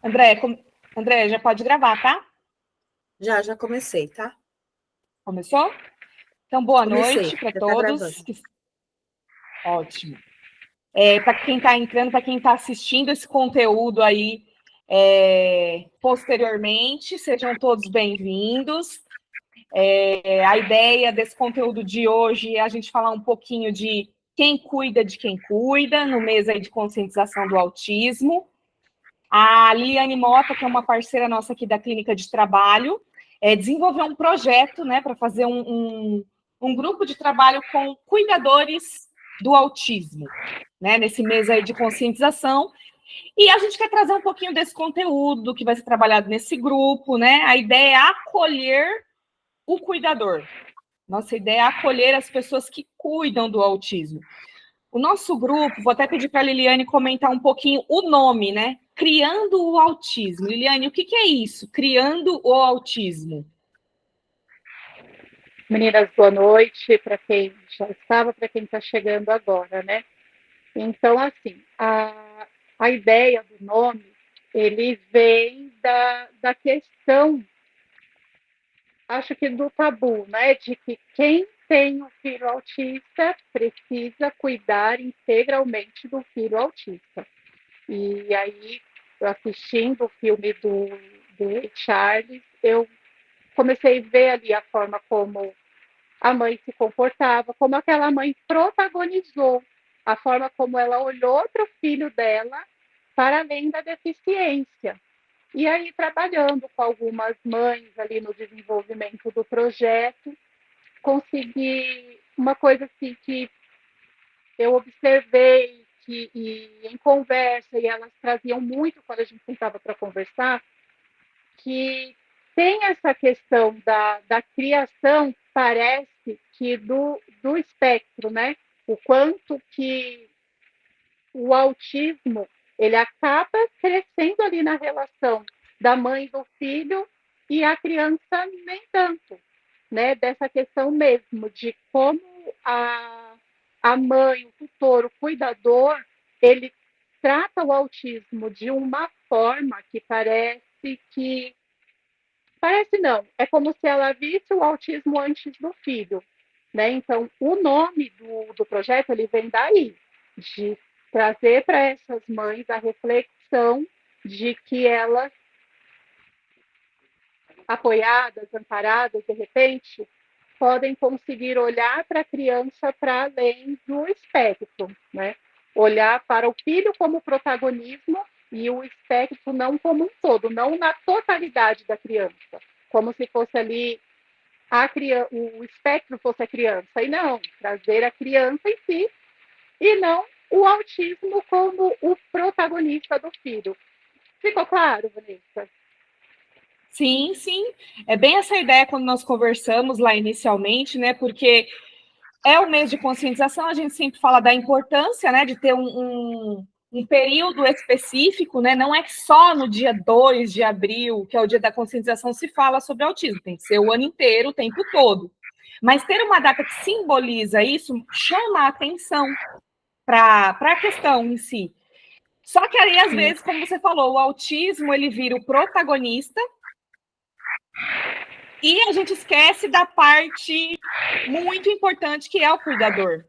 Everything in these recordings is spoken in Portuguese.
André, André, já pode gravar, tá? Já comecei, tá? Começou? Então, boa Comecei, noite para já tá todos. gravando. Ótimo. Para quem está entrando, para quem está assistindo esse conteúdo aí posteriormente, sejam todos bem-vindos. A ideia desse conteúdo de hoje é a gente falar um pouquinho de quem cuida de quem cuida, no mês aí de conscientização do autismo. A Liliane Mota, que é uma parceira nossa aqui da Clínica de Trabalho, desenvolveu um projeto, né, para fazer um grupo de trabalho com cuidadores do autismo, né, nesse mês aí de conscientização. E a gente quer trazer um pouquinho desse conteúdo que vai ser trabalhado nesse grupo, né? A ideia é acolher o cuidador. Nossa ideia é acolher as pessoas que cuidam do autismo. O nosso grupo, vou até pedir para a Liliane comentar um pouquinho o nome, né? Criando o Autismo. Liliane, o que é isso? Criando o Autismo. Meninas, boa noite para quem já estava, para quem está chegando agora, né? Então, assim, a ideia do nome, ele vem da questão, acho que do tabu, né? De que quem tem um filho autista precisa cuidar integralmente do filho autista. E aí, assistindo o filme do Charles, eu comecei a ver ali a forma como a mãe se comportava, como aquela mãe protagonizou a forma como ela olhou para o filho dela para além da deficiência. E aí, trabalhando com algumas mães ali no desenvolvimento do projeto, consegui uma coisa assim que eu observei em conversa, e elas traziam muito quando a gente sentava para conversar, que tem essa questão da criação, parece que do espectro, né? O quanto que o autismo ele acaba crescendo ali na relação da mãe e do filho e a criança nem tanto, né? Dessa questão mesmo de como a mãe, o tutor, o cuidador, ele trata o autismo de uma forma que parece não, é como se ela visse o autismo antes do filho, né? Então, o nome do projeto ele vem daí, de trazer para essas mães a reflexão de que elas, apoiadas, amparadas, de repente, podem conseguir olhar para a criança para além do espectro, né? Olhar para o filho como protagonismo e o espectro não como um todo, não na totalidade da criança, como se fosse ali o espectro fosse a criança, e não, trazer a criança em si, e não o autismo como o protagonista do filho. Ficou claro, Vanessa? Sim, sim. É bem essa ideia quando nós conversamos lá inicialmente, né? Porque é o mês de conscientização, a gente sempre fala da importância, né, de ter um período específico, né? Não é só no dia 2 de abril, que é o dia da conscientização, se fala sobre autismo, tem que ser o ano inteiro, o tempo todo. Mas ter uma data que simboliza isso chama a atenção para a questão em si. Só que aí, às vezes, como você falou, o autismo ele vira o protagonista e a gente esquece da parte muito importante que é o cuidador.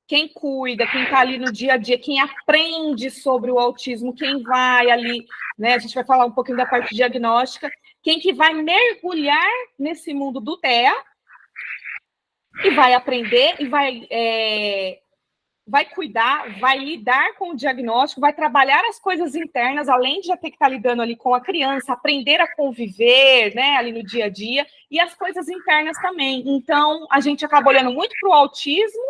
Quem cuida, quem está ali no dia a dia, quem aprende sobre o autismo, quem vai ali, né? A gente vai falar um pouquinho da parte diagnóstica, quem que vai mergulhar nesse mundo do TEA e vai aprender e vai cuidar, vai lidar com o diagnóstico, vai trabalhar as coisas internas, além de já ter que estar lidando ali com a criança, aprender a conviver, né, ali no dia a dia, e as coisas internas também. Então, a gente acaba olhando muito para o autismo,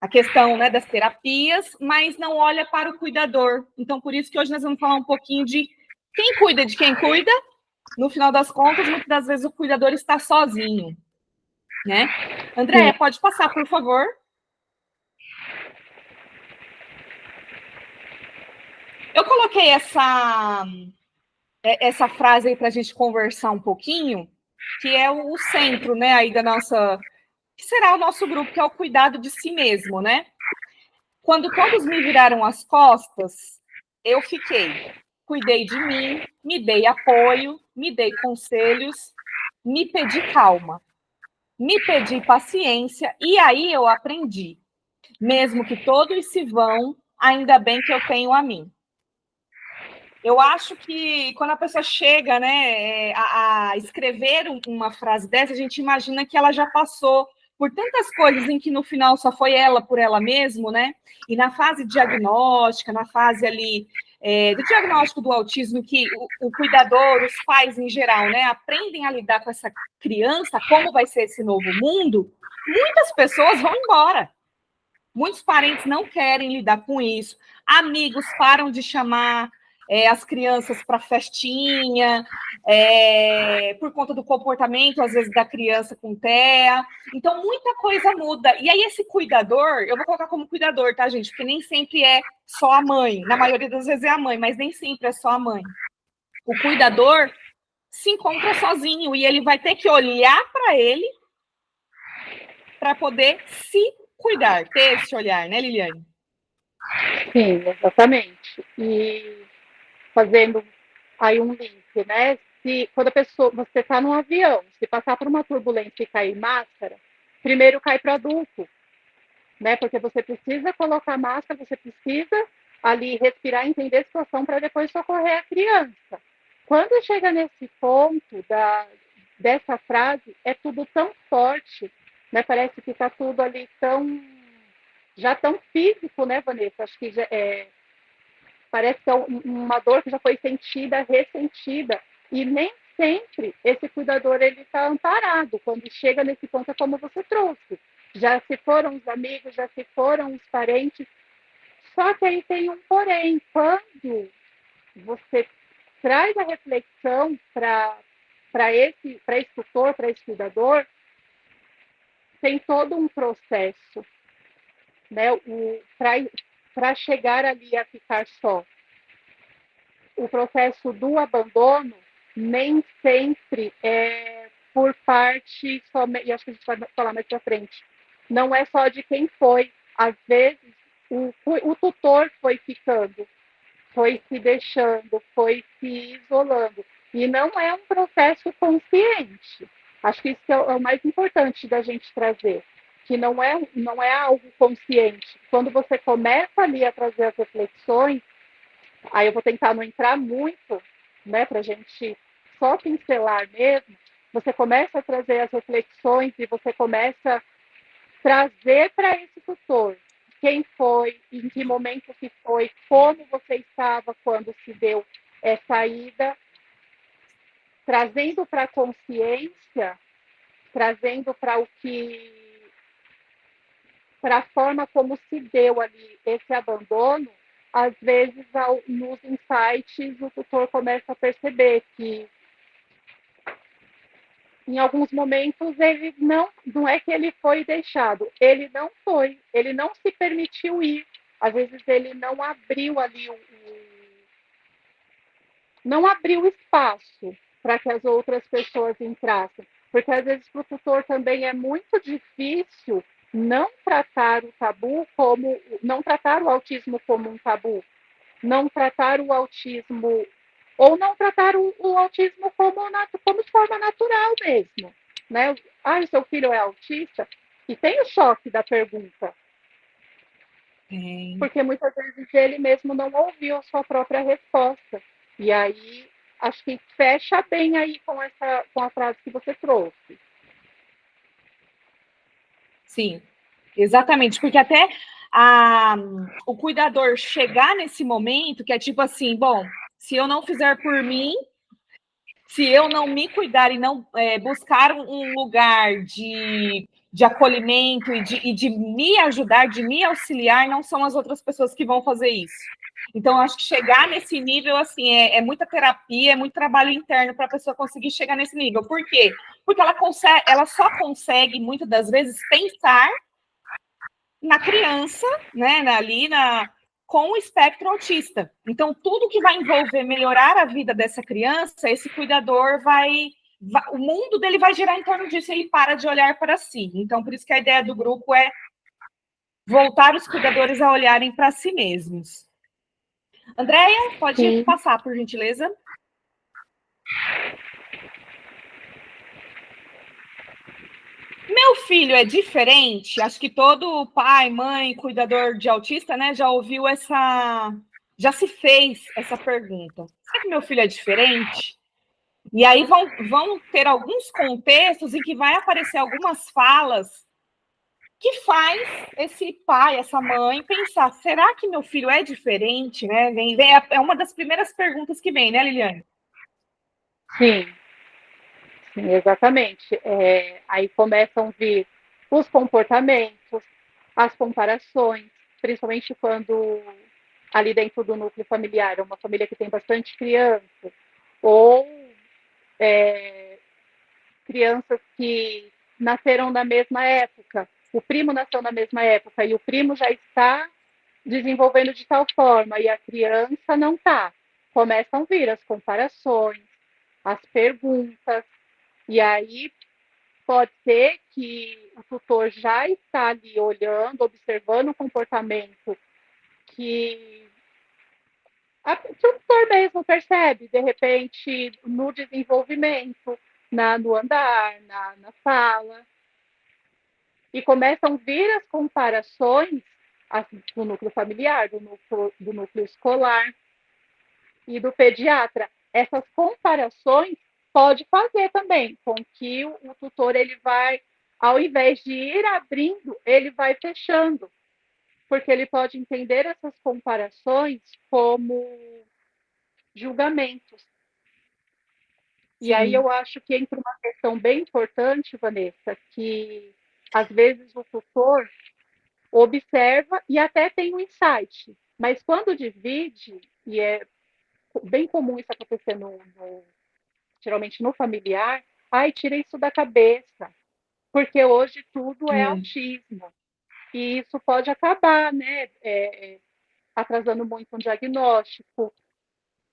a questão, né, das terapias, mas não olha para o cuidador. Então, por isso que hoje nós vamos falar um pouquinho de quem cuida de quem cuida. No final das contas, muitas das vezes o cuidador está sozinho, né? Andréia, pode passar, por favor. Eu coloquei essa frase aí para a gente conversar um pouquinho, que é o centro, né, aí da nossa, que será o nosso grupo, que é o cuidado de si mesmo, né? Quando todos me viraram as costas, eu fiquei. cuidei de mim, me dei apoio, me dei conselhos, me pedi calma, me pedi paciência, e aí eu aprendi. Mesmo que todos se vão, ainda bem que eu tenho a mim. Eu acho que quando a pessoa chega, né, a escrever uma frase dessa, a gente imagina que ela já passou por tantas coisas em que no final só foi ela por ela mesma, né? E na fase diagnóstica, na fase ali do diagnóstico do autismo, que o cuidador, os pais em geral, né, aprendem a lidar com essa criança, como vai ser esse novo mundo, muitas pessoas vão embora. Muitos parentes não querem lidar com isso. Amigos param de chamar as crianças para festinha, por conta do comportamento, às vezes, da criança com TEA. Então, muita coisa muda. E aí, esse cuidador, eu vou colocar como cuidador, tá, gente? Porque nem sempre é só a mãe. Na maioria das vezes é a mãe, mas nem sempre é só a mãe. O cuidador se encontra sozinho e ele vai ter que olhar para ele para poder se cuidar, ter esse olhar, né, Liliane? Sim, exatamente. E fazendo aí um link, né? Se quando a pessoa, você está num avião, se passar por uma turbulência e cair máscara, primeiro cai para adulto, né? Porque você precisa colocar máscara, você precisa ali respirar, entender a situação para depois socorrer a criança. Quando chega nesse ponto dessa frase, é tudo tão forte, né? Parece que está tudo ali já tão físico, né, Vanessa? Acho que parece que é uma dor que já foi sentida, ressentida, e nem sempre esse cuidador ele está amparado. Quando chega nesse ponto, é como você trouxe. Já se foram os amigos, já se foram os parentes, só que aí tem um porém. Quando você traz a reflexão para esse tutor, para esse cuidador, tem todo um processo, né, para chegar ali a ficar só. O processo do abandono nem sempre é por parte, e acho que a gente vai falar mais para frente, não é só de quem foi. Às vezes, o tutor foi ficando, foi se deixando, foi se isolando. E não é um processo consciente. Acho que isso é o mais importante da gente trazer, que não é algo consciente. Quando você começa ali a trazer as reflexões, aí eu vou tentar não entrar muito, né, para a gente só pincelar mesmo, você começa a trazer as reflexões e você começa a trazer para esse tutor quem foi, em que momento que foi, como você estava quando se deu essa ida, trazendo para a consciência, trazendo para para a forma como se deu ali esse abandono, às vezes nos insights o tutor começa a perceber que em alguns momentos ele não é que ele foi deixado, ele não foi, ele não se permitiu ir, às vezes ele não abriu ali não abriu espaço para que as outras pessoas entrassem, porque às vezes para o tutor também é muito difícil não tratar o tabu como, não tratar o autismo como um tabu, não tratar o autismo, ou não tratar o autismo como de forma natural mesmo, né? Ah, o seu filho é autista? E tem o choque da pergunta, porque muitas vezes ele mesmo não ouviu a sua própria resposta. E aí, acho que fecha bem aí com a frase que você trouxe. Sim, exatamente, porque até o cuidador chegar nesse momento, que é tipo assim, bom, se eu não fizer por mim, se eu não me cuidar e não buscar um lugar de acolhimento e de me ajudar, de me auxiliar, não são as outras pessoas que vão fazer isso. Então, acho que chegar nesse nível, assim, é muita terapia, é muito trabalho interno para a pessoa conseguir chegar nesse nível. Por quê? Porque ela só consegue, muitas das vezes, pensar na criança, né, com o espectro autista. Então, tudo que vai envolver melhorar a vida dessa criança, esse cuidador o mundo dele vai girar em torno disso, ele para de olhar para si. Então, por isso que a ideia do grupo é voltar os cuidadores a olharem para si mesmos. Andréia, pode Sim. passar, por gentileza. Meu filho é diferente? Acho que todo pai, mãe, cuidador de autista, né, já ouviu já se fez essa pergunta. Será que meu filho é diferente? E aí vão ter alguns contextos em que vai aparecer algumas falas que faz esse pai, essa mãe, pensar, será que meu filho é diferente? Né? É uma das primeiras perguntas que vem, né, Liliane? Sim, sim, exatamente. Aí começam a vir os comportamentos, as comparações, principalmente quando ali dentro do núcleo familiar, é uma família que tem bastante criança, ou crianças que nasceram na mesma época, o primo nasceu na mesma época e o primo já está desenvolvendo de tal forma e a criança não está. Começam a vir as comparações, as perguntas, e aí pode ser que o tutor já está ali olhando, observando o comportamento que o tutor mesmo percebe, de repente, no desenvolvimento, no andar, na fala, e começam a vir as comparações do núcleo familiar, do núcleo escolar e do pediatra. Essas comparações pode fazer também com que o tutor ele vai, ao invés de ir abrindo, ele vai fechando, porque ele pode entender essas comparações como julgamentos. E aí eu acho que entra uma questão bem importante, Vanessa, que às vezes o tutor observa e até tem um insight, mas quando divide, e é bem comum isso acontecer geralmente no familiar, ai, tira isso da cabeça, porque hoje tudo é autismo. E isso pode acabar, né, atrasando muito um diagnóstico,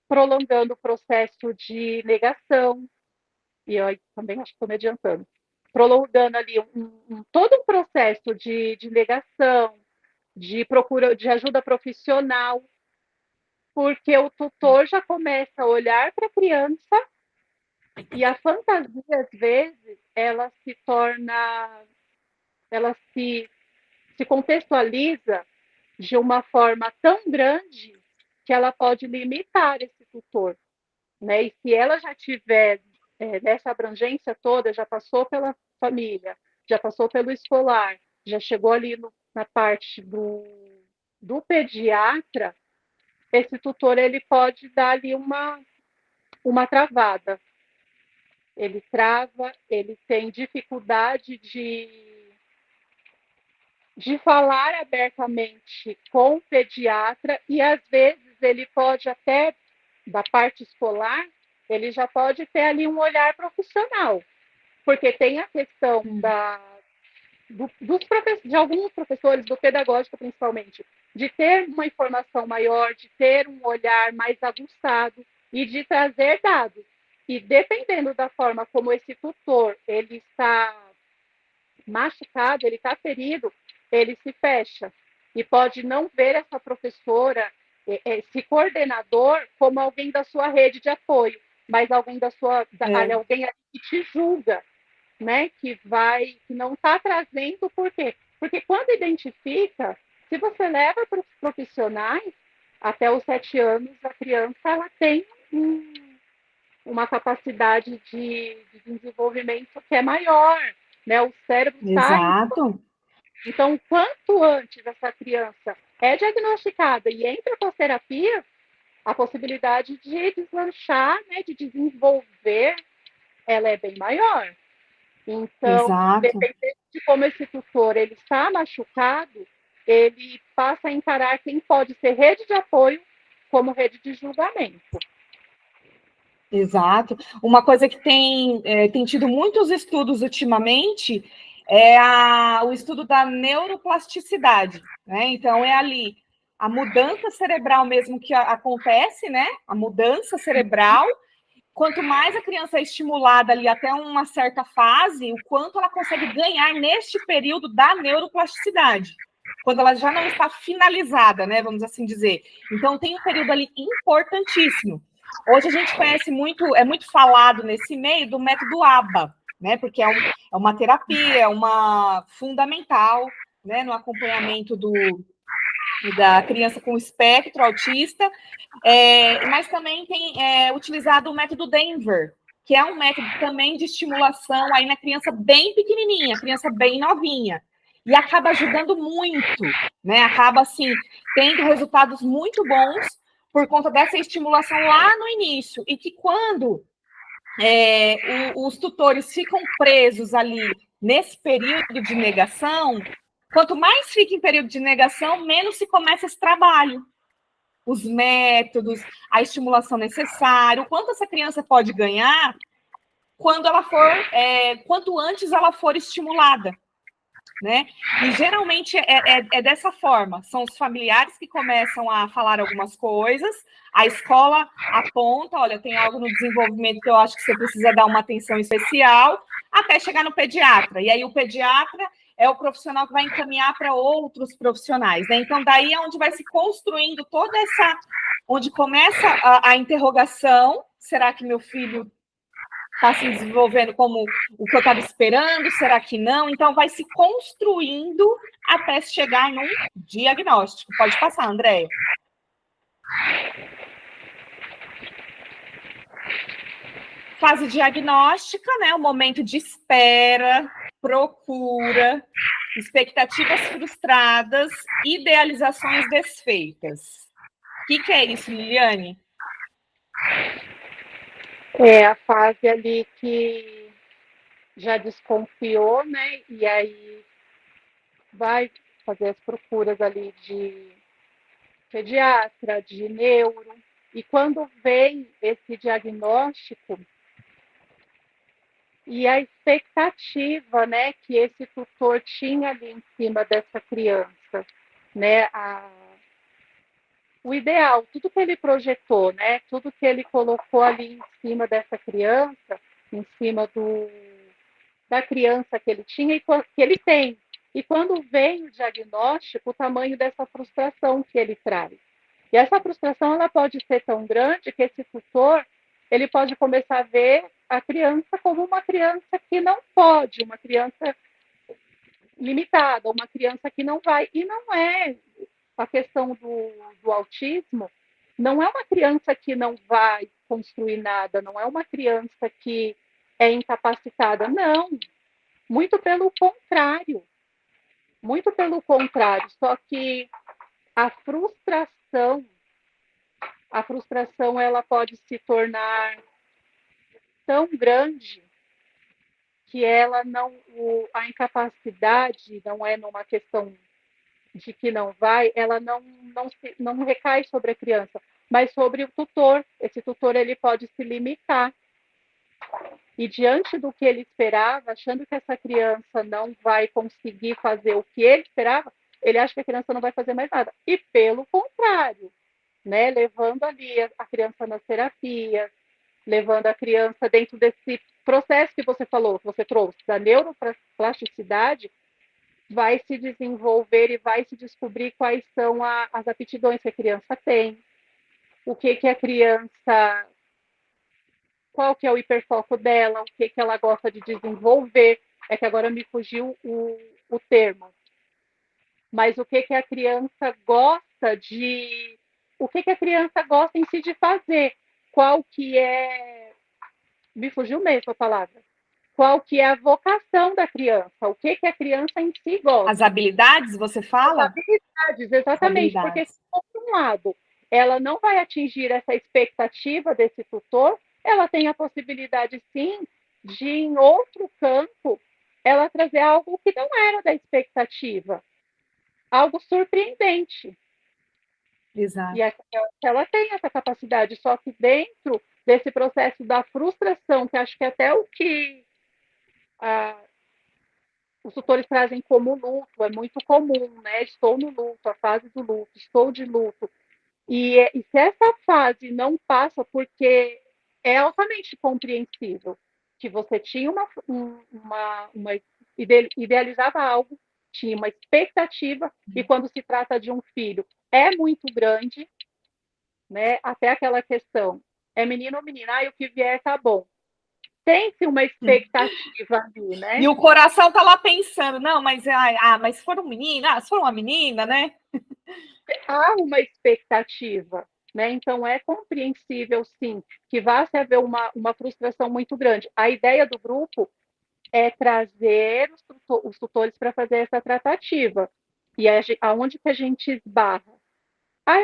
prolongando o processo de negação, e eu também acho que estou me adiantando, prolongando ali todo um processo de negação, de procura de ajuda profissional, porque o tutor já começa a olhar para a criança e a fantasia, às vezes, ela se contextualiza de uma forma tão grande que ela pode limitar esse tutor, né? E se ela já tiver nessa abrangência toda, já passou pela família, já passou pelo escolar, já chegou ali na parte do pediatra, esse tutor ele pode dar ali uma travada. Ele trava, ele tem dificuldade de falar abertamente com o pediatra e, às vezes, ele pode até, da parte escolar, ele já pode ter ali um olhar profissional, porque tem a questão de alguns professores, do pedagógico principalmente, de ter uma informação maior, de ter um olhar mais aguçado e de trazer dados. E dependendo da forma como esse tutor ele está machucado, ele está ferido, ele se fecha e pode não ver essa professora, esse coordenador, como alguém da sua rede de apoio, mas alguém alguém que te julga, né? Que não está trazendo, por quê? Porque quando identifica, se você leva para os profissionais, até os 7 anos, a criança ela tem uma capacidade de desenvolvimento que é maior, né? O cérebro está. Então, quanto antes essa criança é diagnosticada e entra para a terapia, a possibilidade de deslanchar, né, de desenvolver, ela é bem maior. Então, dependendo de como esse tutor ele está machucado, ele passa a encarar quem pode ser rede de apoio como rede de julgamento. Exato. Uma coisa que tem tido muitos estudos ultimamente é o estudo da neuroplasticidade, né? Então, é ali a mudança cerebral mesmo que acontece, né? A mudança cerebral. Quanto mais a criança é estimulada ali até uma certa fase, o quanto ela consegue ganhar neste período da neuroplasticidade. quando ela já não está finalizada, né, vamos assim dizer. Então, tem um período ali importantíssimo. Hoje a gente conhece muito, é muito falado nesse meio do método ABA, né, porque é uma terapia, é uma fundamental, né, no acompanhamento da criança com espectro autista, mas também tem utilizado o método Denver, que é um método também de estimulação aí na criança bem pequenininha, criança bem novinha, e acaba ajudando muito, né? Acaba, assim, tendo resultados muito bons por conta dessa estimulação lá no início, e que quando os tutores ficam presos ali nesse período de negação, quanto mais fica em período de negação, menos se começa esse trabalho. Os métodos, a estimulação necessária, o quanto essa criança pode ganhar quando ela for, quanto antes ela for estimulada, né? E geralmente é dessa forma. São os familiares que começam a falar algumas coisas, a escola aponta, olha, tem algo no desenvolvimento que eu acho que você precisa dar uma atenção especial, até chegar no pediatra. E aí o pediatra é o profissional que vai encaminhar para outros profissionais, né? Então, daí é onde vai se construindo toda essa... Onde começa a interrogação, será que meu filho está se desenvolvendo como o que eu estava esperando? Será que não? Então, vai se construindo até chegar num diagnóstico. Pode passar, Andréia. Fase diagnóstica, né? O momento de espera, procura, expectativas frustradas, idealizações desfeitas. O que é isso, Liliane? É a fase ali que já desconfiou, né? E aí vai fazer as procuras ali de pediatra, de neuro. E quando vem esse diagnóstico e a expectativa, né, que esse tutor tinha ali em cima dessa criança, né, o ideal, tudo que ele projetou, né, tudo que ele colocou ali em cima dessa criança, em cima da criança que ele tinha e que ele tem. E quando vem o diagnóstico, o tamanho dessa frustração que ele traz. E essa frustração ela pode ser tão grande que esse tutor ele pode começar a ver a criança como uma criança que não pode, uma criança limitada, uma criança que não vai. E não é a questão do autismo, não é uma criança que não vai construir nada, não é uma criança que é incapacitada, não. Muito pelo contrário. Muito pelo contrário. Só que a frustração ela pode se tornar tão grande que ela não, a incapacidade não é numa questão de que não vai, ela não recai sobre a criança, mas sobre o tutor. Esse tutor ele pode se limitar. E diante do que ele esperava, achando que essa criança não vai conseguir fazer o que ele esperava, ele acha que a criança não vai fazer mais nada. E pelo contrário, né, levando ali a criança nas terapias, levando a criança dentro desse processo que você falou, que você trouxe, da neuroplasticidade, vai se desenvolver e vai se descobrir quais são as aptidões que a criança tem, o que a criança, qual que é o hiperfoco dela, o que ela gosta de desenvolver. É que agora me fugiu o termo. Mas o que a criança gosta de... O que a criança gosta em si de fazer. Qual que é... Me fugiu mesmo a palavra. Qual que é a vocação da criança, o que a criança em si gosta. As habilidades, você fala? As habilidades, exatamente, porque se por um lado ela não vai atingir essa expectativa desse tutor, ela tem a possibilidade sim de em outro campo ela trazer algo que não era da expectativa, algo surpreendente. Exato. E ela tem essa capacidade, só que dentro desse processo da frustração, que acho que até o que os tutores trazem como luto, é muito comum, né? Estou no luto, a fase do luto, estou de luto. E se essa fase não passa, porque é altamente compreensível que você tinha idealizava algo, tinha uma expectativa, e quando se trata de um filho, é muito grande, né? Até aquela questão, é menino ou menina? O que vier tá bom. Tem-se uma expectativa ali, né? E o coração tá lá pensando, não, mas se for um menino, se for uma menina, né? Há uma expectativa, né? Então é compreensível, sim, que vá se haver uma frustração muito grande. A ideia do grupo é trazer os tutores para fazer essa tratativa. E aonde que a gente esbarra?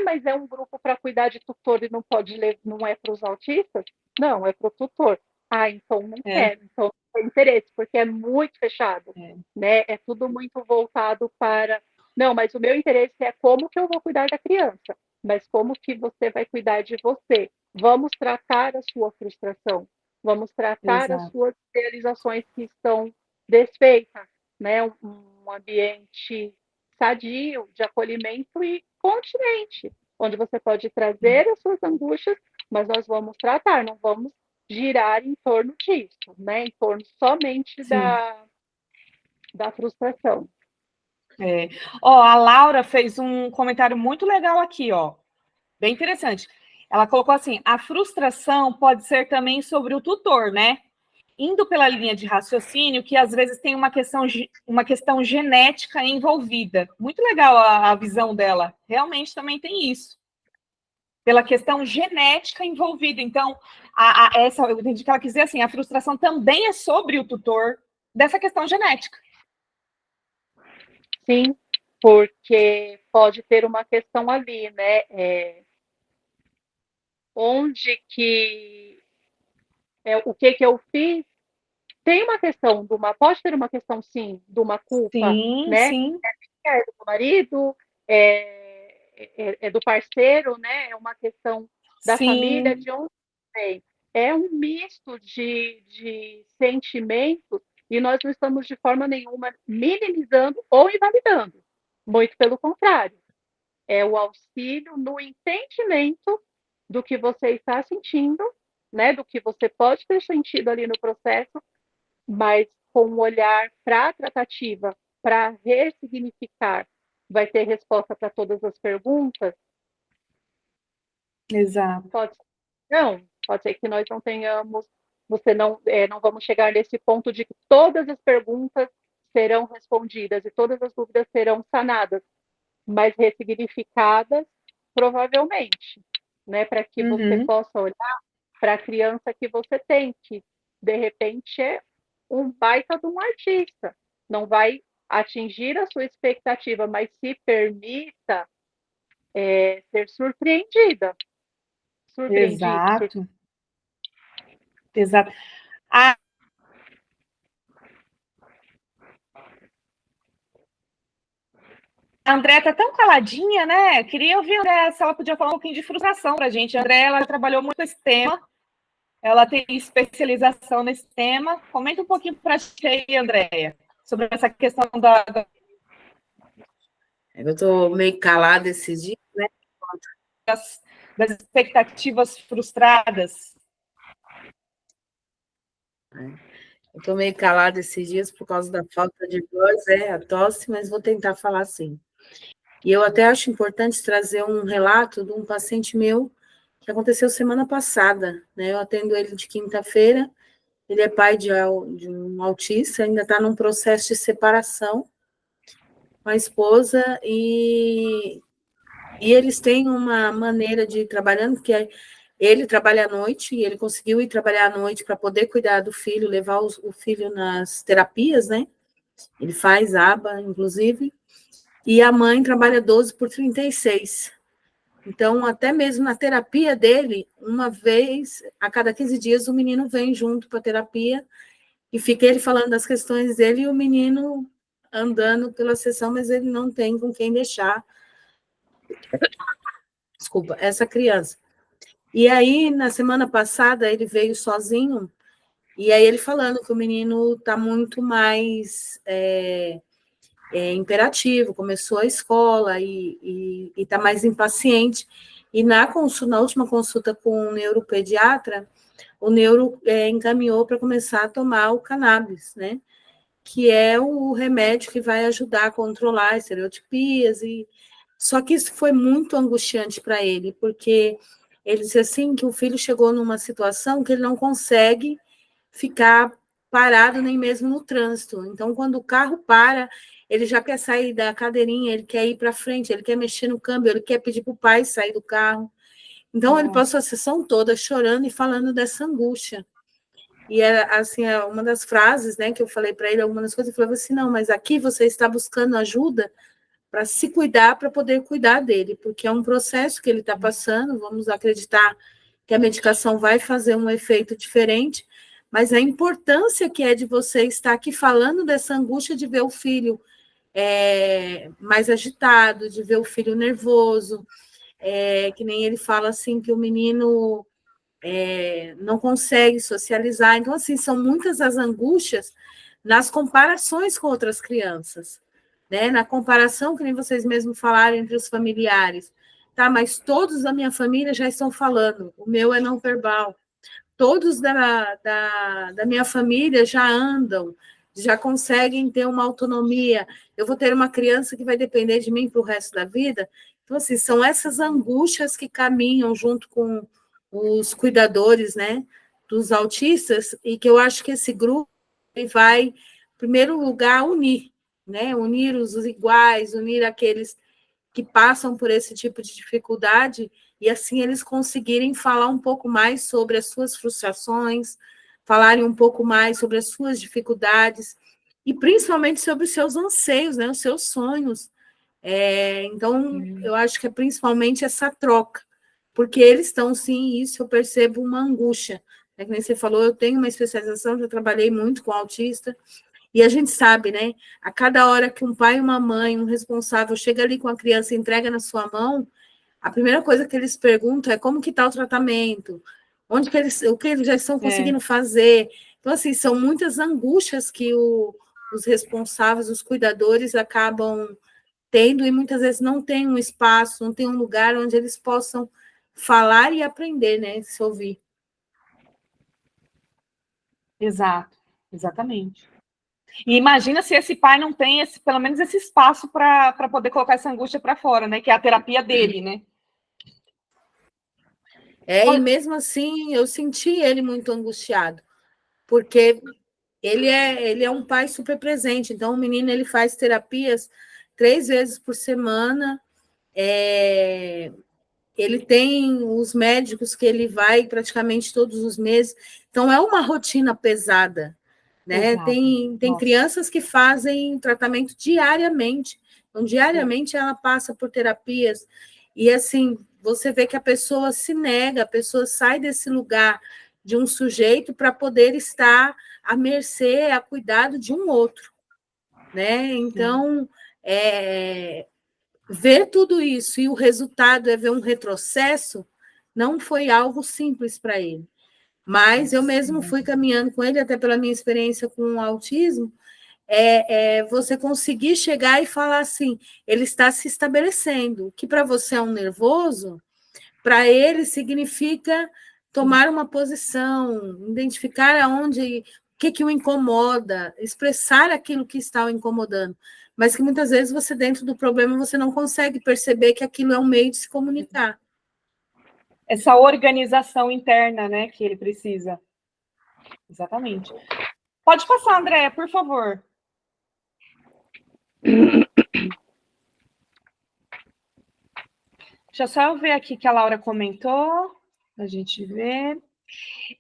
Mas é um grupo para cuidar de tutor e não pode ler, não é para os autistas? Não, é para o tutor. Então não quero, então não tem interesse, porque é muito fechado, né? É tudo muito voltado para, não, mas o meu interesse é como que eu vou cuidar da criança, mas como que você vai cuidar de você? Vamos tratar a sua frustração, vamos tratar as suas realizações que estão desfeitas, né? Um ambiente sadio, de acolhimento e continente, onde você pode trazer as suas angústias, mas nós vamos tratar, não vamos girar em torno disso, né? Em torno somente da frustração. A Laura fez um comentário muito legal aqui, bem interessante. Ela colocou assim: a frustração pode ser também sobre o tutor, né? Indo pela linha de raciocínio, que às vezes tem uma questão genética envolvida. Muito legal a visão dela. Realmente também tem isso. Pela questão genética envolvida. Então, eu entendi que ela quis dizer assim, a frustração também é sobre o tutor dessa questão genética. Sim, porque pode ter uma questão ali, né? Onde que... o que eu fiz? Tem uma questão pode ter uma questão, sim, de uma culpa, sim, né? Sim. É do marido, é do parceiro, né? É uma questão da família, de onde vem. É um misto de sentimentos e nós não estamos de forma nenhuma minimizando ou invalidando. Muito pelo contrário. É o auxílio no entendimento do que você está sentindo, né? Do que você pode ter sentido ali no processo, mas com um olhar para a tratativa, para ressignificar, vai ter resposta para todas as perguntas? Exato. Pode ser que nós não tenhamos, não vamos chegar nesse ponto de que todas as perguntas serão respondidas e todas as dúvidas serão sanadas, mas ressignificadas, provavelmente, né? Para que você possa olhar para a criança que você tem, que de repente é um baita de um artista. Não vai atingir a sua expectativa, mas se permita ser surpreendida. Exato. Exato. A André tá tão caladinha, né? Queria ouvir a André, se ela podia falar um pouquinho de frustração para a gente. A André, ela trabalhou muito esse tema, ela tem especialização nesse tema. Comenta um pouquinho para a gente aí, Andréia, sobre essa questão Eu estou meio calada esses dias, né? das expectativas frustradas. Eu estou meio calada esses dias por causa da falta de voz, a tosse, mas vou tentar falar assim. E eu até acho importante trazer um relato de um paciente meu que aconteceu semana passada, né? Eu atendo ele de quinta-feira, ele é pai de um autista, ainda está num processo de separação com a esposa, e eles têm uma maneira de ir trabalhando, que ele trabalha à noite, e ele conseguiu ir trabalhar à noite para poder cuidar do filho, levar o filho nas terapias, né? Ele faz aba, inclusive, e a mãe trabalha 12 por 36. Então, até mesmo na terapia dele, uma vez a cada 15 dias, o menino vem junto para a terapia e fica ele falando das questões dele e o menino andando pela sessão, mas ele não tem com quem deixar, desculpa, essa criança. E aí, na semana passada, ele veio sozinho, e aí ele falando que o menino está muito mais imperativo, começou a escola e está mais impaciente. E na última consulta com o neuropediatra, o neuro encaminhou para começar a tomar o cannabis, né? que é o remédio que vai ajudar a controlar as estereotipias. Só que isso foi muito angustiante para ele, porque ele disse assim que o filho chegou numa situação que ele não consegue ficar parado nem mesmo no trânsito. Então, quando o carro para, ele já quer sair da cadeirinha, ele quer ir para frente, ele quer mexer no câmbio, ele quer pedir para o pai sair do carro. Então, ele passou a sessão toda chorando e falando dessa angústia. E era assim, uma das frases, né, que eu falei para ele, algumas coisas, eu falava assim, não, mas aqui você está buscando ajuda para se cuidar, para poder cuidar dele, porque é um processo que ele está passando, vamos acreditar que a medicação vai fazer um efeito diferente, mas a importância que é de você estar aqui falando dessa angústia de ver o filho mais agitado, de ver o filho nervoso, que nem ele fala assim, que o menino não consegue socializar. Então, assim, são muitas as angústias nas comparações com outras crianças, né? Na comparação, que nem vocês mesmos falaram, entre os familiares. Tá, mas todos da minha família já estão falando, o meu é não verbal. Todos da minha família já andam, já conseguem ter uma autonomia. Eu vou ter uma criança que vai depender de mim para o resto da vida. Então, assim, são essas angústias que caminham junto com os cuidadores, né, dos autistas, e que eu acho que esse grupo ele vai, em primeiro lugar, unir, né, unir os iguais, unir aqueles que passam por esse tipo de dificuldade, e assim eles conseguirem falar um pouco mais sobre as suas frustrações, falarem um pouco mais sobre as suas dificuldades, e principalmente sobre os seus anseios, né, os seus sonhos. Então, eu acho que é principalmente essa troca, porque eles estão, sim, isso eu percebo uma angústia. É que nem você falou, eu tenho uma especialização, já trabalhei muito com autista, e a gente sabe, né? A cada hora que um pai, uma mãe, um responsável chega ali com a criança e entrega na sua mão, a primeira coisa que eles perguntam é como que está o tratamento, onde que o que eles já estão conseguindo fazer. Então, assim, são muitas angústias que os responsáveis, os cuidadores acabam tendo, e muitas vezes não tem um espaço, não tem um lugar onde eles possam falar e aprender, né? Se ouvir. Exato, exatamente. E imagina se esse pai não tem pelo menos esse espaço para poder colocar essa angústia para fora, né? Que é a terapia dele, né? E mesmo assim eu senti ele muito angustiado, porque ele é um pai super presente. Então o menino ele faz terapias 3 vezes por semana. Ele tem os médicos que ele vai praticamente todos os meses. Então é uma rotina pesada, né? Tem crianças que fazem tratamento diariamente. Então, diariamente ela passa por terapias. E, assim, você vê que a pessoa se nega, a pessoa sai desse lugar de um sujeito para poder estar à mercê, a cuidado de um outro, né? Então, ver tudo isso e o resultado é ver um retrocesso, não foi algo simples para ele. Mas eu mesmo fui caminhando com ele, até pela minha experiência com o autismo, você conseguir chegar e falar assim, ele está se estabelecendo, o que para você é um nervoso, para ele significa tomar uma posição, identificar aonde, o que o incomoda, expressar aquilo que está o incomodando, mas que muitas vezes você, dentro do problema, você não consegue perceber que aquilo é um meio de se comunicar. Essa organização interna, né, que ele precisa. Exatamente. Pode passar, Andréa, por favor. Deixa só eu ver aqui que a Laura comentou, a gente ver.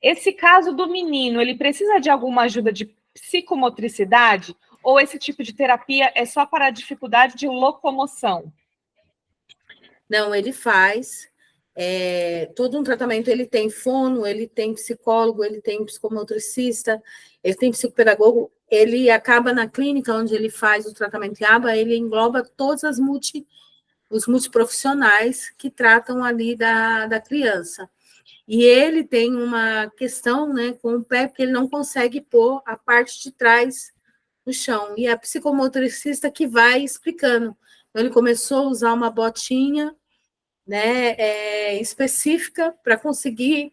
Esse caso do menino, ele precisa de alguma ajuda de psicomotricidade? Ou esse tipo de terapia é só para a dificuldade de locomoção? Não, ele faz todo um tratamento, ele tem fono, ele tem psicólogo, ele tem psicomotricista, ele tem psicopedagogo, ele acaba na clínica onde ele faz o tratamento em aba, ele engloba todos os multiprofissionais que tratam ali da criança. E ele tem uma questão, né, com o pé, porque ele não consegue pôr a parte de trás no chão, e é a psicomotricista que vai explicando. Então, ele começou a usar uma botinha, né, específica para conseguir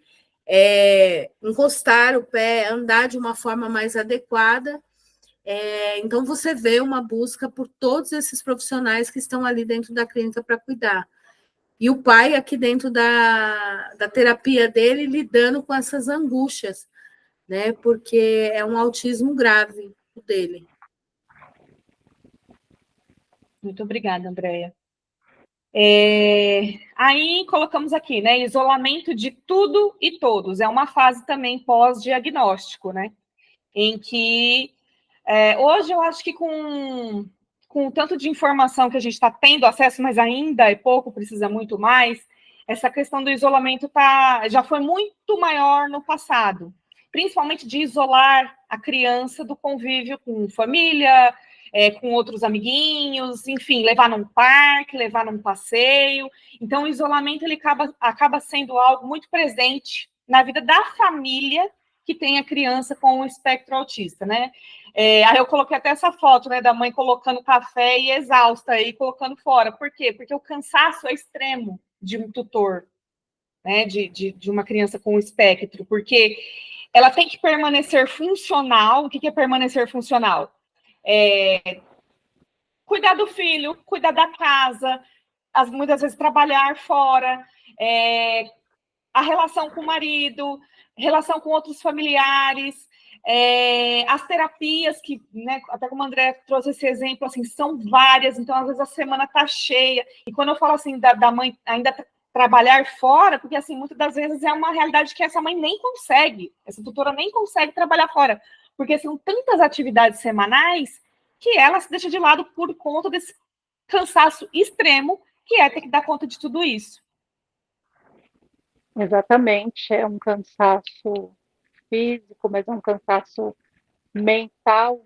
encostar o pé, andar de uma forma mais adequada, Então, você vê uma busca por todos esses profissionais que estão ali dentro da clínica para cuidar. E o pai, aqui dentro da terapia dele, lidando com essas angústias, né? Porque é um autismo grave o dele. Muito obrigada, Andréia. Aí colocamos aqui, né? Isolamento de tudo e todos. É uma fase também pós-diagnóstico, né? Em que hoje eu acho que com o tanto de informação que a gente está tendo acesso, mas ainda é pouco, precisa muito mais, essa questão do isolamento já foi muito maior no passado, principalmente de isolar a criança do convívio com família, com outros amiguinhos, enfim, levar num parque, levar num passeio. Então, o isolamento ele acaba sendo algo muito presente na vida da família que tem a criança com o espectro autista, né? Aí eu coloquei até essa foto, né, da mãe colocando café e exausta e colocando fora. Por quê? Porque o cansaço é extremo de um tutor, né, de uma criança com espectro, porque ela tem que permanecer funcional. O que é permanecer funcional? Cuidar do filho, cuidar da casa, muitas vezes trabalhar fora, a relação com o marido, relação com outros familiares, as terapias que, né, até como o André trouxe esse exemplo, assim, são várias, então às vezes a semana está cheia, e quando eu falo assim da mãe ainda trabalhar fora, porque assim, muitas das vezes é uma realidade que essa mãe nem consegue, essa tutora nem consegue trabalhar fora, porque são tantas atividades semanais que ela se deixa de lado por conta desse cansaço extremo que é ter que dar conta de tudo isso. Exatamente, é um cansaço físico, mas é um cansaço mental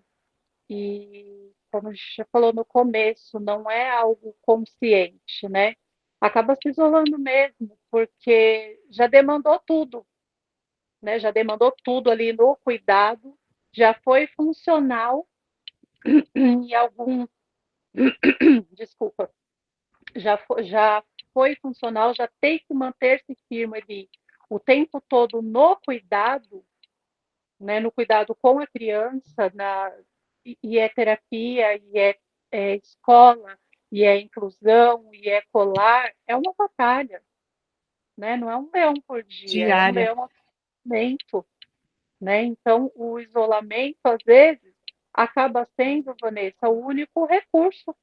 e, como a gente já falou no começo, não é algo consciente, né? Acaba se isolando mesmo, porque já demandou tudo, né? Já demandou tudo ali no cuidado, já foi funcional em algum, desculpa, já foi funcional, já tem que manter-se firme ali o tempo todo no cuidado, né, no cuidado com a criança, e é terapia, e é escola, e é inclusão, e é colar, é uma batalha, né? Não é um leão por dia, é um Diária. leão a momento, né? Então, o isolamento, às vezes, acaba sendo, Vanessa, o único recurso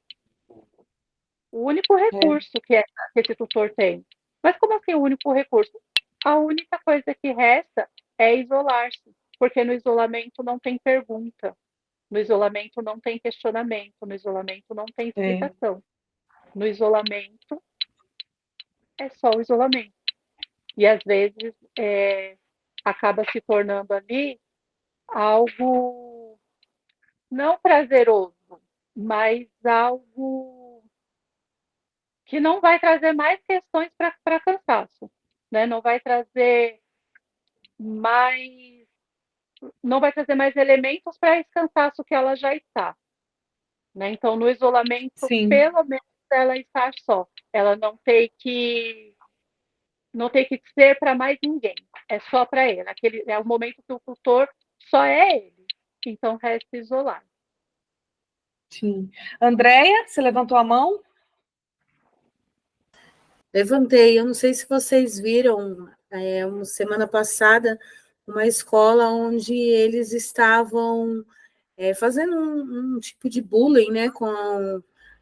que esse tutor tem. Mas como assim o único recurso? A única coisa que resta é isolar-se, porque no isolamento não tem pergunta, no isolamento não tem questionamento, no isolamento não tem explicação. No isolamento é só o isolamento. E às vezes acaba se tornando ali algo não prazeroso, mas algo que não vai trazer mais questões para cansaço, né? Não vai trazer mais elementos para esse cansaço que ela já está, né? Então, no isolamento, Sim. pelo menos ela está só. Ela não tem que ser para mais ninguém. É só para ele. É o momento que o tutor só é ele. Então, resta isolar. Sim. Andréia, você levantou a mão? Levantei. Eu não sei se vocês viram, uma semana passada, uma escola onde eles estavam fazendo um tipo de bullying, né, com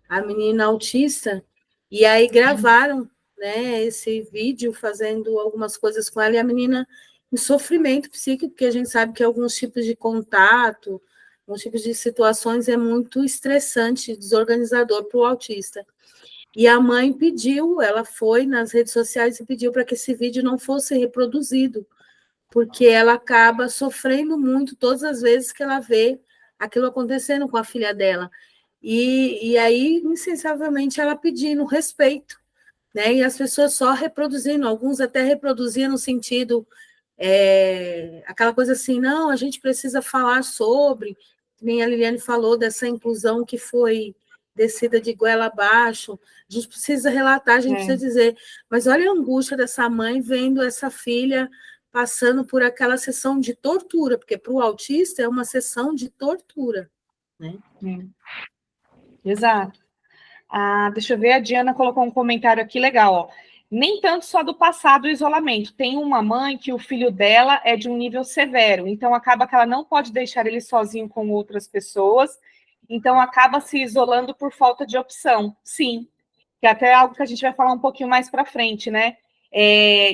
a menina autista, e aí gravaram, né, esse vídeo fazendo algumas coisas com ela, e a menina em sofrimento psíquico, porque a gente sabe que alguns tipos de contato, alguns tipos de situações é muito estressante, desorganizador para o autista. E a mãe pediu, ela foi nas redes sociais e pediu para que esse vídeo não fosse reproduzido, porque ela acaba sofrendo muito todas as vezes que ela vê aquilo acontecendo com a filha dela. E aí, insensavelmente, ela pedindo respeito, né? E as pessoas só reproduzindo, alguns até reproduziam no sentido, aquela coisa assim, não, a gente precisa falar sobre, nem a Liliane falou dessa inclusão que foi descida de goela abaixo, a gente precisa relatar, a gente precisa dizer, mas olha a angústia dessa mãe vendo essa filha passando por aquela sessão de tortura, porque para o autista é uma sessão de tortura. né? Exato. Deixa eu ver, a Diana colocou um comentário aqui legal, ó. Nem tanto só do passado o isolamento. Tem uma mãe que o filho dela é de um nível severo, então acaba que ela não pode deixar ele sozinho com outras pessoas, então acaba se isolando por falta de opção. Sim, que até é algo que a gente vai falar um pouquinho mais para frente, né?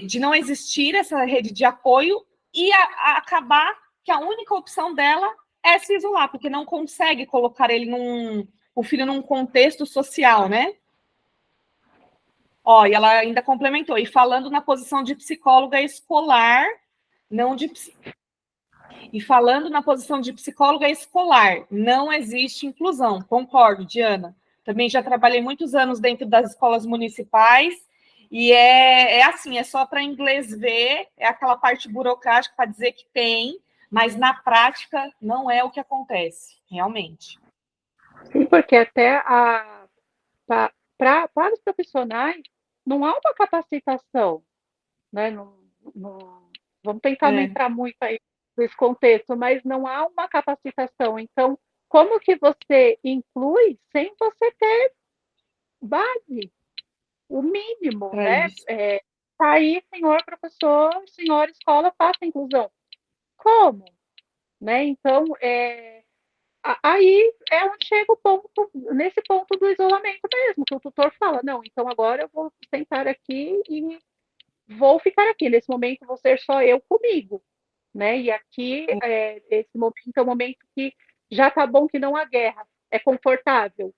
De não existir essa rede de apoio e acabar que a única opção dela é se isolar, porque não consegue colocar ele o filho num contexto social, né? Ó, e ela ainda complementou, e falando na posição de psicóloga escolar, não de e falando na posição de psicóloga escolar, não existe inclusão. Concordo, Diana. Também já trabalhei muitos anos dentro das escolas municipais e é assim, é só para inglês ver, é aquela parte burocrática para dizer que tem, mas na prática não é o que acontece, realmente. Sim, porque até para os profissionais não há uma capacitação, né? Vamos tentar não entrar muito aí nesse contexto, mas não há uma capacitação. Então, como que você inclui sem você ter base, o mínimo, né? Tá aí, senhor professor, senhora escola, faça inclusão. Como? Né? Então, aí é onde chega o ponto, nesse ponto do isolamento mesmo, que o tutor fala, não, então agora eu vou sentar aqui e vou ficar aqui, nesse momento vou ser só eu comigo, né? E aqui, esse momento é um momento que já tá bom que não há guerra, é confortável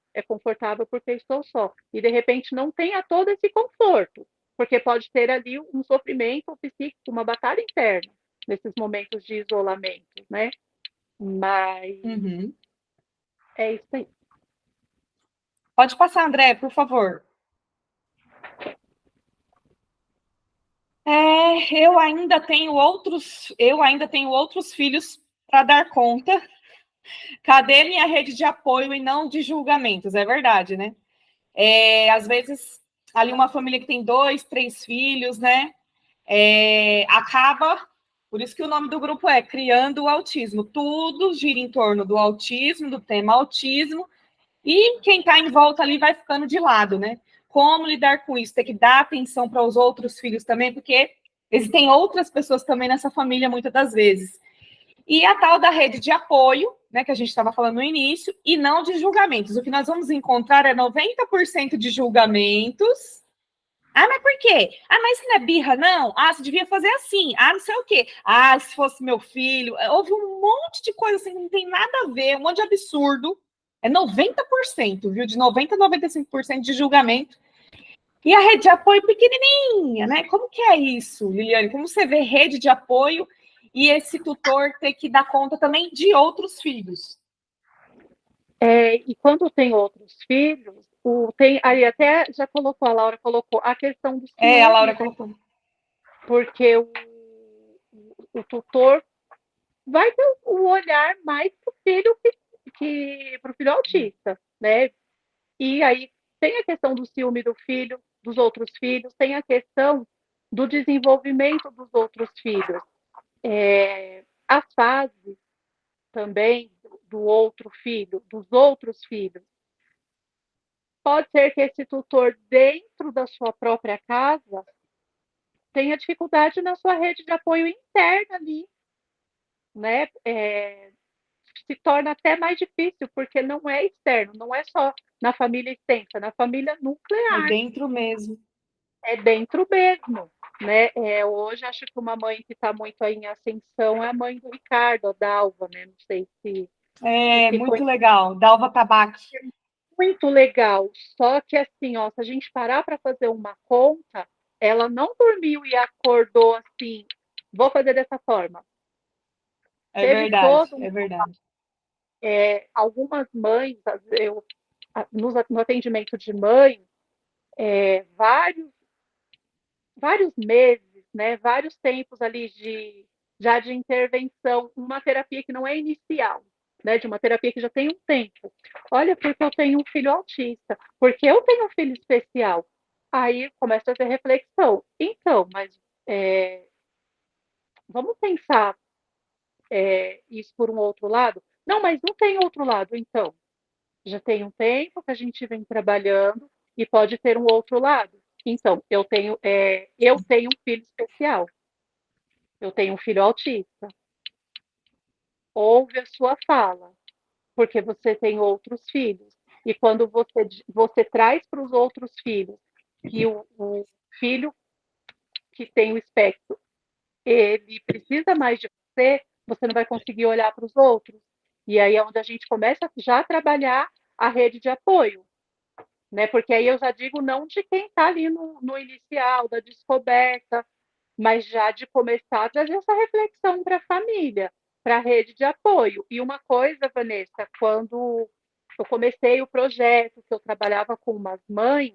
porque estou só, e de repente não tenha todo esse conforto, porque pode ter ali um sofrimento psíquico, uma batalha interna, nesses momentos de isolamento, né? Mas é isso aí. Pode passar, André, por favor. Eu ainda tenho outros filhos para dar conta. Cadê minha rede de apoio e não de julgamentos? É verdade, né? Às vezes, ali uma família que tem 2, 3 filhos, né? Acaba, por isso que o nome do grupo é Criando o Autismo. Tudo gira em torno do autismo, do tema autismo, e quem está em volta ali vai ficando de lado, né? Como lidar com isso? Ter que dar atenção para os outros filhos também, porque existem outras pessoas também nessa família, muitas das vezes. E a tal da rede de apoio, né, que a gente estava falando no início, e não de julgamentos. O que nós vamos encontrar é 90% de julgamentos. Mas por quê? Mas isso não é birra, não? Você devia fazer assim. Não sei o quê. Se fosse meu filho. Houve um monte de coisa assim que não tem nada a ver, um monte de absurdo. É 90%, viu? De 90% a 95% de julgamento. E a rede de apoio pequenininha, né? Como que é isso, Liliane? Como você vê rede de apoio e esse tutor ter que dar conta também de outros filhos? E quando tem outros filhos, aí até já colocou, a Laura colocou, a questão do ciúme. A Laura colocou. Porque o tutor vai ter o olhar mais para o filho que para o filho autista, né? E aí tem a questão do ciúme do filho, dos outros filhos, tem a questão do desenvolvimento dos outros filhos. As fases também do outro filho, dos outros filhos. Pode ser que esse tutor, dentro da sua própria casa, tenha dificuldade na sua rede de apoio interna ali, né? Se torna até mais difícil, porque não é externo, não é só na família extensa, na família nuclear. É dentro mesmo. É dentro mesmo, né? Hoje, acho que uma mãe que está muito aí em ascensão é a mãe do Ricardo, a Dalva, né? Não sei se... muito legal. Dalva Tabac. Muito legal. Só que, assim, se a gente parar para fazer uma conta, ela não dormiu e acordou assim, vou fazer dessa forma. Teve verdade, é verdade. Algumas mães, no atendimento de mãe, vários meses, né, vários tempos ali já de intervenção, uma terapia que não é inicial, né, de uma terapia que já tem um tempo. Olha, porque eu tenho um filho autista, porque eu tenho um filho especial. Aí começa a ter reflexão. Então, mas vamos pensar isso por um outro lado. Não, mas não tem outro lado, então. Já tem um tempo que a gente vem trabalhando e pode ter um outro lado. Então, eu tenho um filho especial. Eu tenho um filho autista. Ouve a sua fala, porque você tem outros filhos. E quando você traz para os outros filhos que o filho que tem o espectro, ele precisa mais de você, você não vai conseguir olhar para os outros. E aí é onde a gente começa já a trabalhar a rede de apoio, né? Porque aí eu já digo não de quem está ali no inicial, da descoberta, mas já de começar a trazer essa reflexão para a família, para a rede de apoio. E uma coisa, Vanessa, quando eu comecei o projeto, que eu trabalhava com umas mães,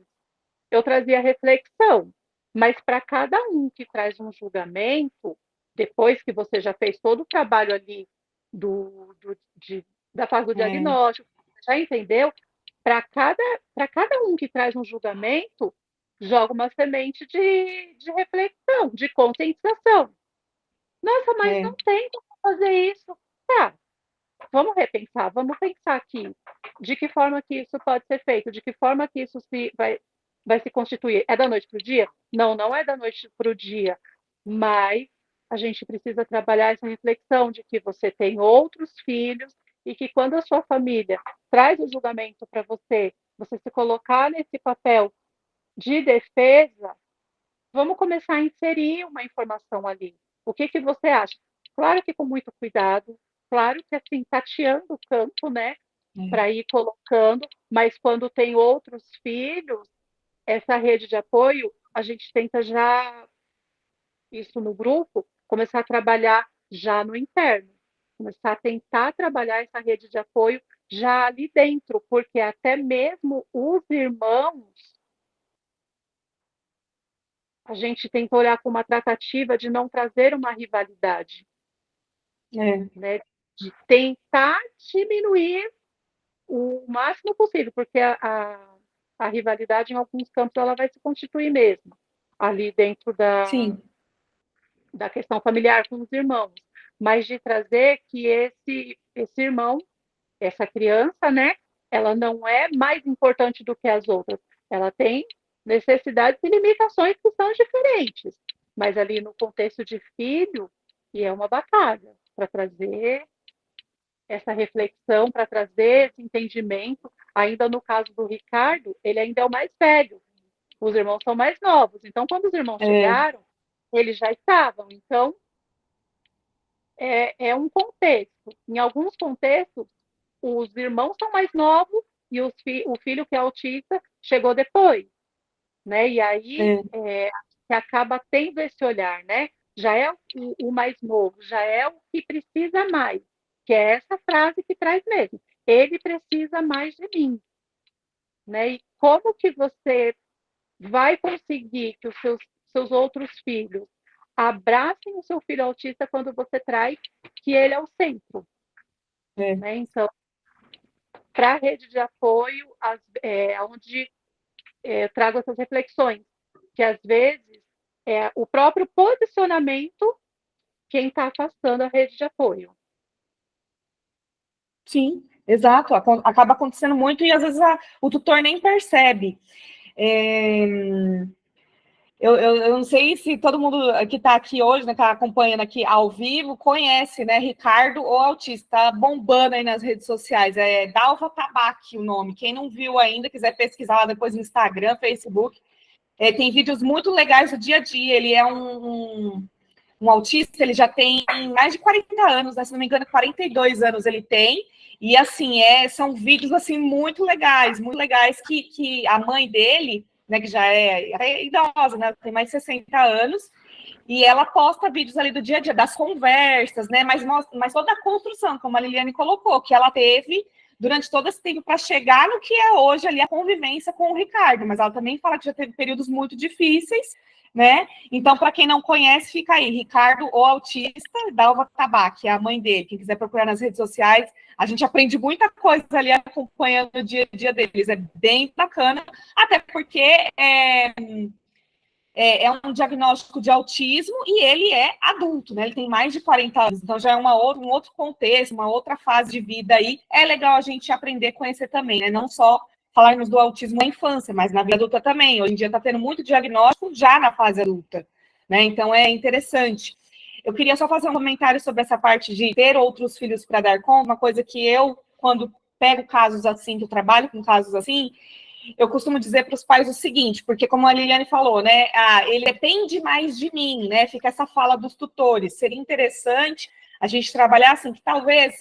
eu trazia reflexão, mas para cada um que traz um julgamento, depois que você já fez todo o trabalho ali da fase do diagnóstico, já entendeu? Para cada um que traz um julgamento, joga uma semente de reflexão, de conscientização. Nossa, mas não tem como fazer isso. Tá, vamos repensar, vamos pensar aqui de que forma que isso pode ser feito, de que forma que isso vai se constituir. É da noite para o dia? Não, não é da noite para o dia, mas a gente precisa trabalhar essa reflexão de que você tem outros filhos e que quando a sua família traz o julgamento para você, você se colocar nesse papel de defesa, vamos começar a inserir uma informação ali. O que você acha? Claro que com muito cuidado, claro que assim, tateando o campo, né, para ir colocando, mas quando tem outros filhos, essa rede de apoio, a gente tenta já, isso no grupo, começar a trabalhar já no interno, começar a tentar trabalhar essa rede de apoio já ali dentro, porque até mesmo os irmãos, a gente tenta olhar com uma tratativa de não trazer uma rivalidade, né? De tentar diminuir o máximo possível, porque a rivalidade em alguns campos ela vai se constituir mesmo, ali dentro da questão familiar com os irmãos, mas de trazer que esse irmão, essa criança, né, ela não é mais importante do que as outras, ela tem necessidades e limitações que são diferentes, mas ali no contexto de filho, e é uma batalha para trazer essa reflexão, para trazer esse entendimento. Ainda no caso do Ricardo, ele ainda é o mais velho, os irmãos são mais novos, então quando os irmãos chegaram, eles já estavam, então é um contexto. Em alguns contextos, os irmãos são mais novos e o filho que é autista chegou depois, né? E aí você acaba tendo esse olhar, né? Já é o mais novo, já é o que precisa mais, que é essa frase que traz mesmo. Ele precisa mais de mim, né? E como que você vai conseguir que os seus outros filhos abracem o seu filho autista quando você traz que ele é o centro, né? Então, para a rede de apoio, onde eu trago essas reflexões, que às vezes é o próprio posicionamento quem está afastando a rede de apoio. Sim, exato. Acaba acontecendo muito e às vezes o tutor nem percebe. Eu não sei se todo mundo que está aqui hoje, né, está acompanhando aqui ao vivo, conhece, né, Ricardo, o autista, tá bombando aí nas redes sociais, é Dalva Tabaque o nome. Quem não viu ainda, quiser pesquisar lá depois no Instagram, Facebook, tem vídeos muito legais do dia a dia. Ele é um autista, ele já tem mais de 40 anos, né, se não me engano, 42 anos ele tem, e assim, são vídeos assim muito legais que a mãe dele, né, que já é idosa, né, tem mais de 60 anos, e ela posta vídeos ali do dia a dia, das conversas, né, mas toda a construção, como a Liliane colocou, que ela teve durante todo esse tempo para chegar no que é hoje ali a convivência com o Ricardo, mas ela também fala que já teve períodos muito difíceis, né? Então, para quem não conhece, fica aí, Ricardo, o autista, Dalva Tabaque, é a mãe dele. Quem quiser procurar nas redes sociais, a gente aprende muita coisa ali acompanhando o dia a dia deles. É bem bacana, até porque é um diagnóstico de autismo e ele é adulto, né? Ele tem mais de 40 anos, então já é um outro contexto, uma outra fase de vida aí. É legal a gente aprender a conhecer também, né? Não só falarmos do autismo na infância, mas na vida adulta também. Hoje em dia está tendo muito diagnóstico já na fase adulta, né? Então é interessante. Eu queria só fazer um comentário sobre essa parte de ter outros filhos para dar conta, uma coisa que eu, quando pego casos assim, que eu trabalho com casos assim, eu costumo dizer para os pais o seguinte, porque como a Liliane falou, né, ele depende mais de mim, né, fica essa fala dos tutores, seria interessante a gente trabalhar assim, que talvez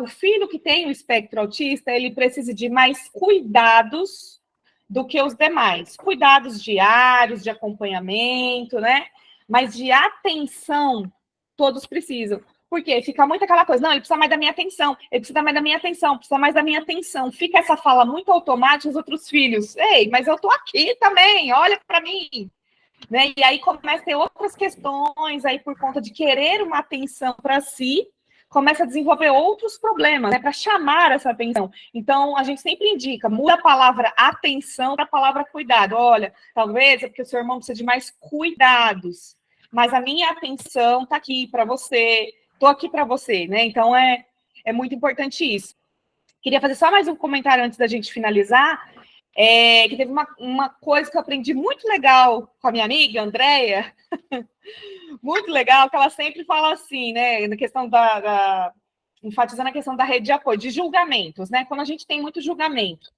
o filho que tem o espectro autista, ele precise de mais cuidados do que os demais, cuidados diários, de acompanhamento, né, mas de atenção, todos precisam. Porque fica muito aquela coisa, não, ele precisa mais da minha atenção, ele precisa mais da minha atenção, precisa mais da minha atenção. Fica essa fala muito automática, os outros filhos, ei, mas eu tô aqui também, olha para mim. Né? E aí começa a ter outras questões aí por conta de querer uma atenção para si, começa a desenvolver outros problemas, né, para chamar essa atenção. Então, a gente sempre indica, muda a palavra atenção para a palavra cuidado. Olha, talvez é porque o seu irmão precisa de mais cuidados, mas a minha atenção está aqui para você, estou aqui para você, né? Então, é muito importante isso. Queria fazer só mais um comentário antes da gente finalizar, que teve uma coisa que eu aprendi muito legal com a minha amiga, Andréia, muito legal, que ela sempre fala assim, né, na questão enfatizando a questão da rede de apoio, de julgamentos, né, quando a gente tem muito julgamento.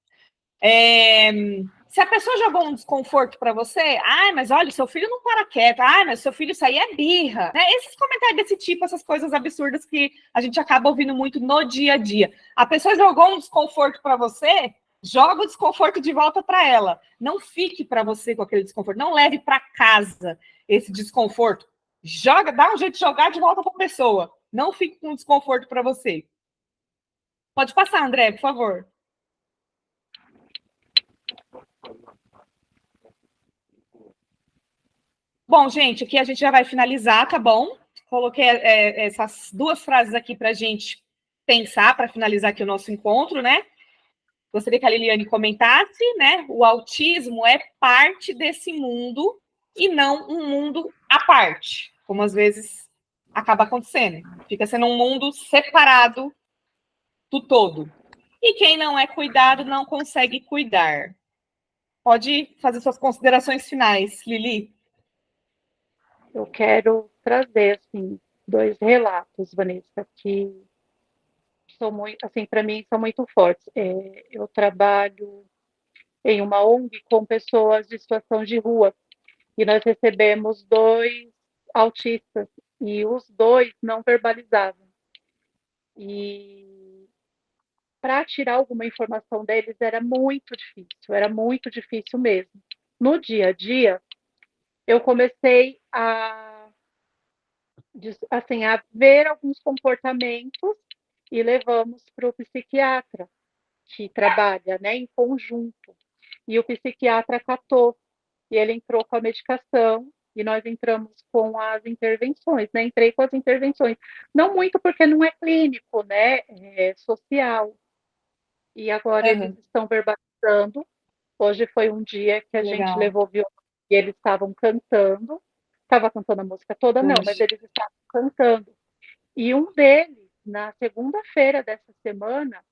Se a pessoa jogou um desconforto para você, mas olha, seu filho não para quieto, mas seu filho, isso aí é birra, né? Esses comentários desse tipo, essas coisas absurdas que a gente acaba ouvindo muito no dia a dia. A pessoa jogou um desconforto para você, joga o desconforto de volta para ela. Não fique para você com aquele desconforto, não leve para casa esse desconforto. Joga, dá um jeito de jogar de volta para a pessoa. Não fique com desconforto para você. Pode passar, André, por favor. Bom, gente, aqui a gente já vai finalizar, tá bom? Coloquei essas duas frases aqui para a gente pensar, para finalizar aqui o nosso encontro, né? Gostaria que a Liliane comentasse, né? O autismo é parte desse mundo e não um mundo à parte, como às vezes acaba acontecendo. Fica sendo um mundo separado do todo. E quem não é cuidado não consegue cuidar. Pode fazer suas considerações finais, Lili. Eu quero trazer, assim, 2 relatos, Vanessa, que são muito, assim, para mim, são muito fortes. Eu trabalho em uma ONG com pessoas de situação de rua, e nós recebemos 2 autistas, e os 2 não verbalizavam. E para tirar alguma informação deles era muito difícil mesmo. No dia a dia, eu comecei assim, a ver alguns comportamentos e levamos para o psiquiatra, que trabalha, né, em conjunto. E o psiquiatra catou, e ele entrou com a medicação, e nós entramos com as intervenções, né? Entrei com as intervenções. Não muito porque não é clínico, né? É social. E agora eles estão verbalizando. Hoje foi um dia que a gente levou violão e eles estavam cantando. Estava cantando a música toda, não, mas eles estavam cantando. E um deles, na segunda-feira dessa semana,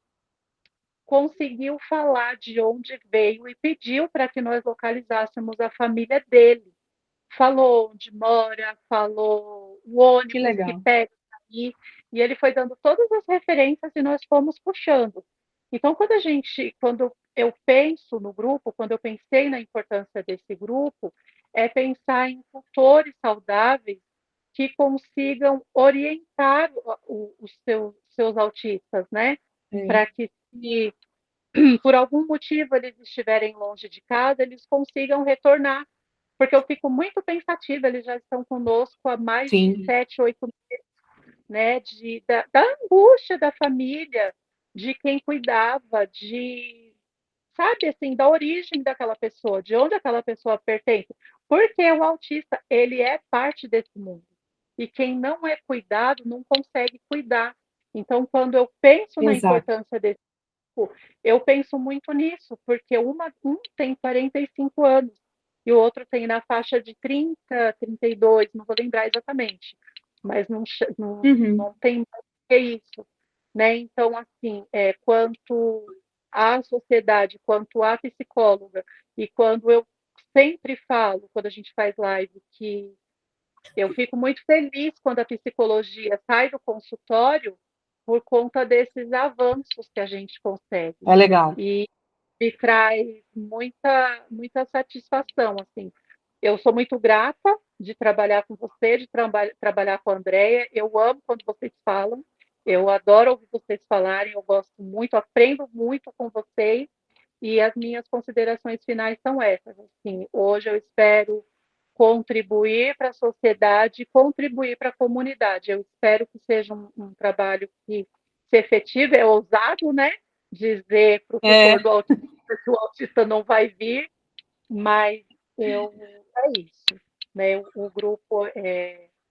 conseguiu falar de onde veio e pediu para que nós localizássemos a família dele. Falou onde mora, falou o ônibus que pega aí, e ele foi dando todas as referências e nós fomos puxando. Então, quando eu penso no grupo, quando eu pensei na importância desse grupo, é pensar em tutores saudáveis que consigam orientar os seus autistas, né? Para que, se por algum motivo eles estiverem longe de casa, eles consigam retornar. Porque eu fico muito pensativa, eles já estão conosco há mais de 7, 8 meses, né? Da angústia da família, de quem cuidava, sabe, assim, da origem daquela pessoa, de onde aquela pessoa pertence. Porque o autista, ele é parte desse mundo. E quem não é cuidado não consegue cuidar. Então, quando eu penso na importância desse grupo, eu penso muito nisso, porque um tem 45 anos e o outro tem na faixa de 30, 32, não vou lembrar exatamente, mas não tem mais que isso, né? Então, assim, quanto à sociedade, quanto à psicóloga, e quando eu sempre falo, quando a gente faz live, que eu fico muito feliz quando a psicologia sai do consultório por conta desses avanços que a gente consegue. É legal. E me traz muita satisfação, assim. Eu sou muito grata de trabalhar com você, de trabalhar com a Andrea. Eu amo quando vocês falam. Eu adoro ouvir vocês falarem. Eu gosto muito, aprendo muito com vocês. E as minhas considerações finais são essas. Assim, hoje eu espero contribuir para a sociedade, contribuir para a comunidade. Eu espero que seja um trabalho que se efetive, é ousado, né? Dizer para o tutor do autista que o autista não vai vir, mas é isso. Né? O grupo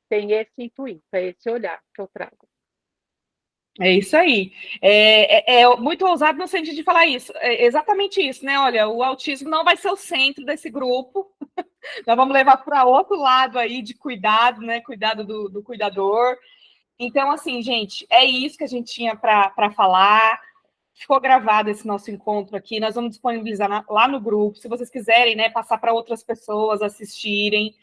tem esse intuito, é esse olhar que eu trago. É isso aí. É muito ousado no sentido de falar isso. É exatamente isso, né? Olha, o autismo não vai ser o centro desse grupo. Nós vamos levar para outro lado aí de cuidado, né? Cuidado do cuidador. Então, assim, gente, é isso que a gente tinha para falar. Ficou gravado esse nosso encontro aqui. Nós vamos disponibilizar lá no grupo. Se vocês quiserem, né, passar para outras pessoas assistirem.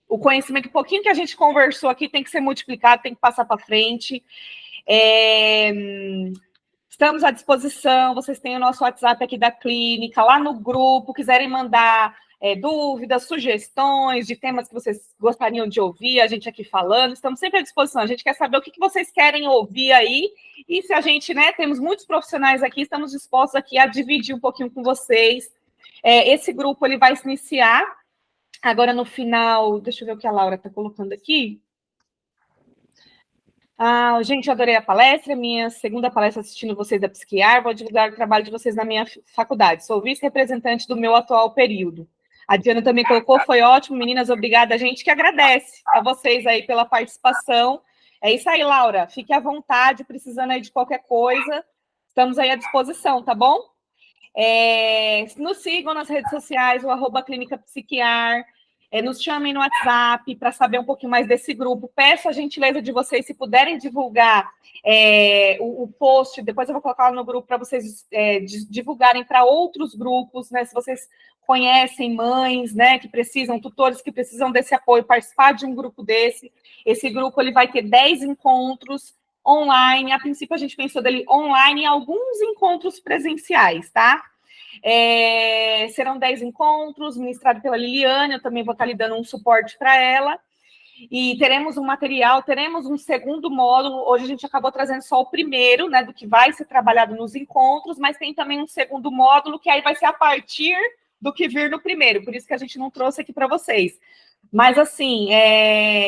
O conhecimento, um pouquinho que a gente conversou aqui, tem que ser multiplicado, tem que passar para frente. Estamos à disposição. Vocês têm o nosso WhatsApp aqui da clínica, lá no grupo. Quiserem mandar dúvidas, sugestões de temas que vocês gostariam de ouvir, a gente aqui falando, estamos sempre à disposição. A gente quer saber o que vocês querem ouvir aí, e se a gente, né, temos muitos profissionais aqui, estamos dispostos aqui a dividir um pouquinho com vocês. Esse grupo, ele vai se iniciar agora no final, deixa eu ver o que a Laura está colocando aqui. Gente, adorei a palestra, minha segunda palestra assistindo vocês da Psiquiar, vou divulgar o trabalho de vocês na minha faculdade, sou vice-representante do meu atual período. A Diana também colocou, foi ótimo, meninas, obrigada, a gente que agradece a vocês aí pela participação. É isso aí, Laura, fique à vontade, precisando aí de qualquer coisa, estamos aí à disposição, tá bom? Nos sigam nas redes sociais, o @Clínica Psiquiar, nos chamem no WhatsApp para saber um pouquinho mais desse grupo. Peço a gentileza de vocês, se puderem divulgar o post, depois eu vou colocar lá no grupo para vocês divulgarem para outros grupos, né? Se vocês conhecem mães, né, que precisam, tutores que precisam desse apoio, participar de um grupo desse. Esse grupo ele vai ter 10 encontros online. A princípio, a gente pensou dele online e alguns encontros presenciais, tá? Serão 10 encontros, ministrado pela Liliane, eu também vou estar lhe dando um suporte para ela. E teremos um material, teremos um segundo módulo. Hoje a gente acabou trazendo só o primeiro, né, do que vai ser trabalhado nos encontros, mas tem também um segundo módulo, que aí vai ser a partir do que vir no primeiro, por isso que a gente não trouxe aqui para vocês. Mas, assim,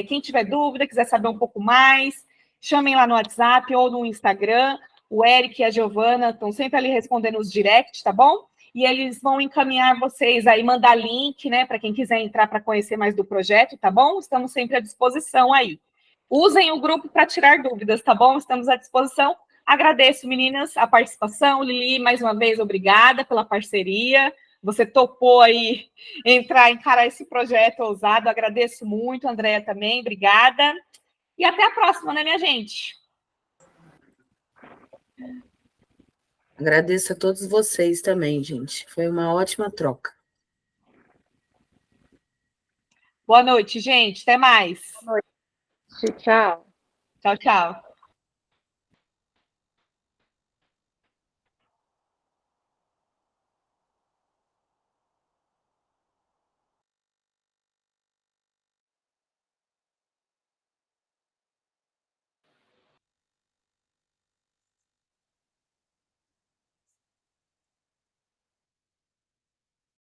quem tiver dúvida, quiser saber um pouco mais, chamem lá no WhatsApp ou no Instagram. O Eric e a Giovana estão sempre ali respondendo os directs, tá bom? E eles vão encaminhar vocês aí, mandar link, né, para quem quiser entrar para conhecer mais do projeto, tá bom? Estamos sempre à disposição aí. Usem o grupo para tirar dúvidas, tá bom? Estamos à disposição. Agradeço, meninas, a participação. Lili, mais uma vez, obrigada pela parceria. Você topou aí encarar esse projeto ousado. Agradeço muito, Andréa também, obrigada. E até a próxima, né, minha gente? Agradeço a todos vocês também, gente. Foi uma ótima troca. Boa noite, gente. Até mais. Boa noite. Tchau. Tchau, tchau.